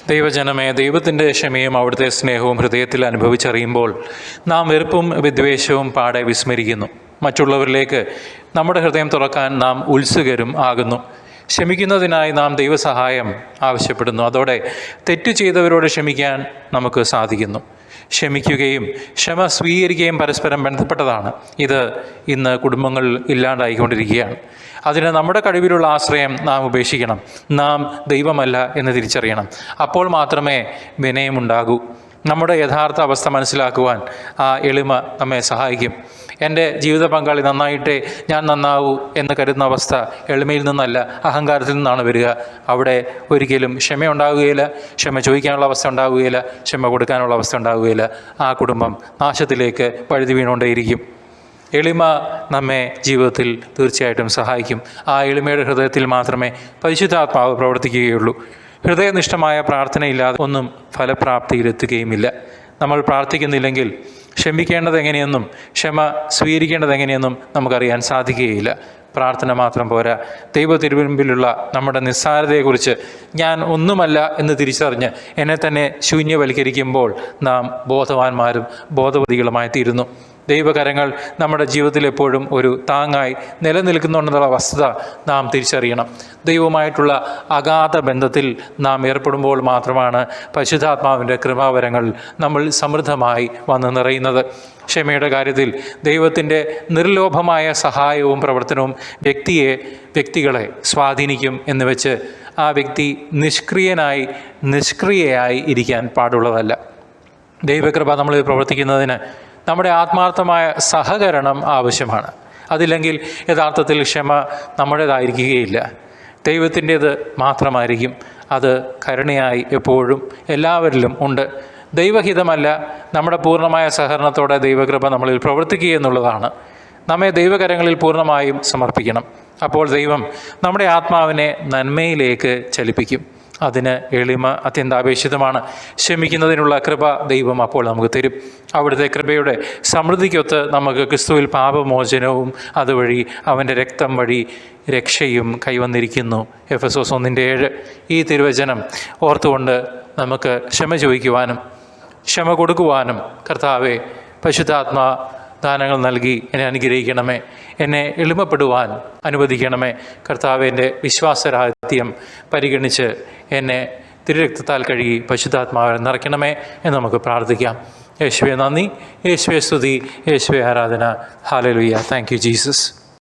ദൈവജനമേ, ദൈവത്തിൻ്റെ ക്ഷമയും അവിടുത്തെ സ്നേഹവും ഹൃദയത്തിൽ അനുഭവിച്ചറിയുമ്പോൾ നാം വെറുപ്പും വിദ്വേഷവും പാടെ വിസ്മരിക്കുന്നു. മറ്റുള്ളവരിലേക്ക് നമ്മുടെ ഹൃദയം തുറക്കാൻ നാം ഉത്സുകരും ആകുന്നു. ക്ഷമിക്കുന്നതിനായി നാം ദൈവസഹായം ആവശ്യപ്പെടുന്നു. അതോടെ തെറ്റു ചെയ്തവരോട് ക്ഷമിക്കാൻ നമുക്ക് സാധിക്കുന്നു. ക്ഷമിക്കുകയും ക്ഷമ സ്വീകരിക്കുകയും പരസ്പരം ബന്ധപ്പെട്ടതാണ്. ഇത് ഇന്ന് കുടുംബങ്ങൾ ഇല്ലാണ്ടായിക്കൊണ്ടിരിക്കുകയാണ്. അതിന് നമ്മുടെ കഴിവിലുള്ള ആശ്രയം നാം ഉപേക്ഷിക്കണം. നാം ദൈവമല്ല എന്ന് തിരിച്ചറിയണം. അപ്പോൾ മാത്രമേ വിനയമുണ്ടാകൂ. നമ്മുടെ യഥാർത്ഥ അവസ്ഥ മനസ്സിലാക്കുവാൻ ആ എളിമ നമ്മെ സഹായിക്കും. എൻ്റെ ജീവിത പങ്കാളി നന്നായിട്ടേ ഞാൻ നന്നാവൂ എന്ന് കരുതുന്ന അവസ്ഥ എളിമയിൽ നിന്നല്ല, അഹങ്കാരത്തിൽ നിന്നാണ് വരിക. അവിടെ ഒരിക്കലും ക്ഷമയുണ്ടാവുകയില്ല, ക്ഷമ ചോദിക്കാനുള്ള അവസ്ഥ ഉണ്ടാവുകയില്ല, ക്ഷമ കൊടുക്കാനുള്ള അവസ്ഥ ഉണ്ടാവുകയില്ല. ആ കുടുംബം നാശത്തിലേക്ക് വഴുതി വീണുകൊണ്ടേയിരിക്കും. എളിമ നമ്മെ ജീവിതത്തിൽ തീർച്ചയായിട്ടും സഹായിക്കും. ആ എളിമയുടെ ഹൃദയത്തിൽ മാത്രമേ പരിശുദ്ധാത്മാവ് പ്രവർത്തിക്കുകയുള്ളൂ. ഹൃദയനിഷ്ഠമായ പ്രാർത്ഥനയില്ലാതെ ഒന്നും ഫലപ്രാപ്തിയിലെത്തുകയുമില്ല. നമ്മൾ പ്രാർത്ഥിക്കുന്നില്ലെങ്കിൽ ക്ഷമിക്കേണ്ടത് എങ്ങനെയെന്നും ക്ഷമ സ്വീകരിക്കേണ്ടത് എങ്ങനെയെന്നും നമുക്കറിയാൻ സാധിക്കുകയില്ല. പ്രാർത്ഥന മാത്രം പോരാ, ദൈവ തിരുമുൻപിലുള്ള നമ്മുടെ നിസ്സാരതയെക്കുറിച്ച് ഞാൻ ഒന്നുമല്ല എന്ന് തിരിച്ചറിഞ്ഞ് എന്നെ തന്നെ ശൂന്യവൽക്കരിക്കുമ്പോൾ നാം ബോധവാന്മാരും ബോധവതികളുമായി തീരുന്നു. ദൈവകരങ്ങൾ നമ്മുടെ ജീവിതത്തിൽ എപ്പോഴും ഒരു താങ്ങായി നിലനിൽക്കുന്നുണ്ടെന്നുള്ള വസ്തുത നാം തിരിച്ചറിയണം. ദൈവവുമായിട്ടുള്ള അഗാധ ബന്ധത്തിൽ നാം ഏർപ്പെടുമ്പോൾ മാത്രമാണ് പരിശുദ്ധാത്മാവിൻ്റെ കൃപാവരങ്ങൾ നമ്മൾ സമൃദ്ധമായി വന്ന് നിറയുന്നത്. ക്ഷമയുടെ കാര്യത്തിൽ ദൈവത്തിൻ്റെ നിർലോഭമായ സഹായവും പ്രവർത്തനവും വ്യക്തികളെ സ്വാധീനിക്കും എന്ന് വെച്ച് ആ വ്യക്തി നിഷ്ക്രിയയായി ഇരിക്കാൻ പാടുള്ളതല്ല. ദൈവകൃപ നമ്മളിൽ പ്രവർത്തിക്കുന്നതിന് നമ്മുടെ ആത്മാർത്ഥമായ സഹകരണം ആവശ്യമാണ്. അതില്ലെങ്കിൽ യഥാർത്ഥത്തിൽ ക്ഷമ നമ്മുടേതായിരിക്കുകയില്ല, ദൈവത്തിൻ്റേത് മാത്രമായിരിക്കും. അത് കരുണയായി എപ്പോഴും എല്ലാവരിലും ഉണ്ട്. ദൈവഹിതമല്ല, നമ്മുടെ പൂർണ്ണമായ സഹകരണത്തോടെ ദൈവകൃപ നമ്മളിൽ പ്രവർത്തിക്കുക എന്നുള്ളതാണ്. നമ്മെ ദൈവകരങ്ങളിൽ പൂർണ്ണമായും സമർപ്പിക്കണം. അപ്പോൾ ദൈവം നമ്മുടെ ആത്മാവിനെ നന്മയിലേക്ക് ചലിപ്പിക്കും. അതിന് എളിമ അത്യന്താപേക്ഷിതമാണ്. ക്ഷമിക്കുന്നതിനുള്ള കൃപ ദൈവം അപ്പോൾ നമുക്ക് തരും. അവിടുത്തെ കൃപയുടെ സമൃദ്ധിക്കൊത്ത് നമുക്ക് ക്രിസ്തുവിൽ പാപമോചനവും അതുവഴി അവൻ്റെ രക്തം വഴി രക്ഷയും കൈവന്നിരിക്കുന്നു. എഫെസോസ് 1:7. ഈ തിരുവചനം ഓർത്തുകൊണ്ട് നമുക്ക് ക്ഷമ ചോദിക്കുവാനും ക്ഷമ കൊടുക്കുവാനും കർത്താവേ, പരിശുദ്ധാത്മാ ദാനങ്ങൾ നൽകി എന്നെ അനുഗ്രഹിക്കണമേ, എന്നെ എളിമപ്പെടുവാൻ അനുവദിക്കണമേ. കർത്താവിൻ്റെ വിശ്വാസരാഹിത്യം പരിഗണിച്ച് എന്നെ തിരുരക്തത്താൽ കഴുകി പരിശുദ്ധാത്മാവിനെ നിറയ്ക്കണമേ എന്ന് നമുക്ക് പ്രാർത്ഥിക്കാം. യേശുവേ നന്ദി, യേശുവേ സ്തുതി, യേശുവേ ആരാധന. ഹല്ലേലൂയ. Thank you Jesus.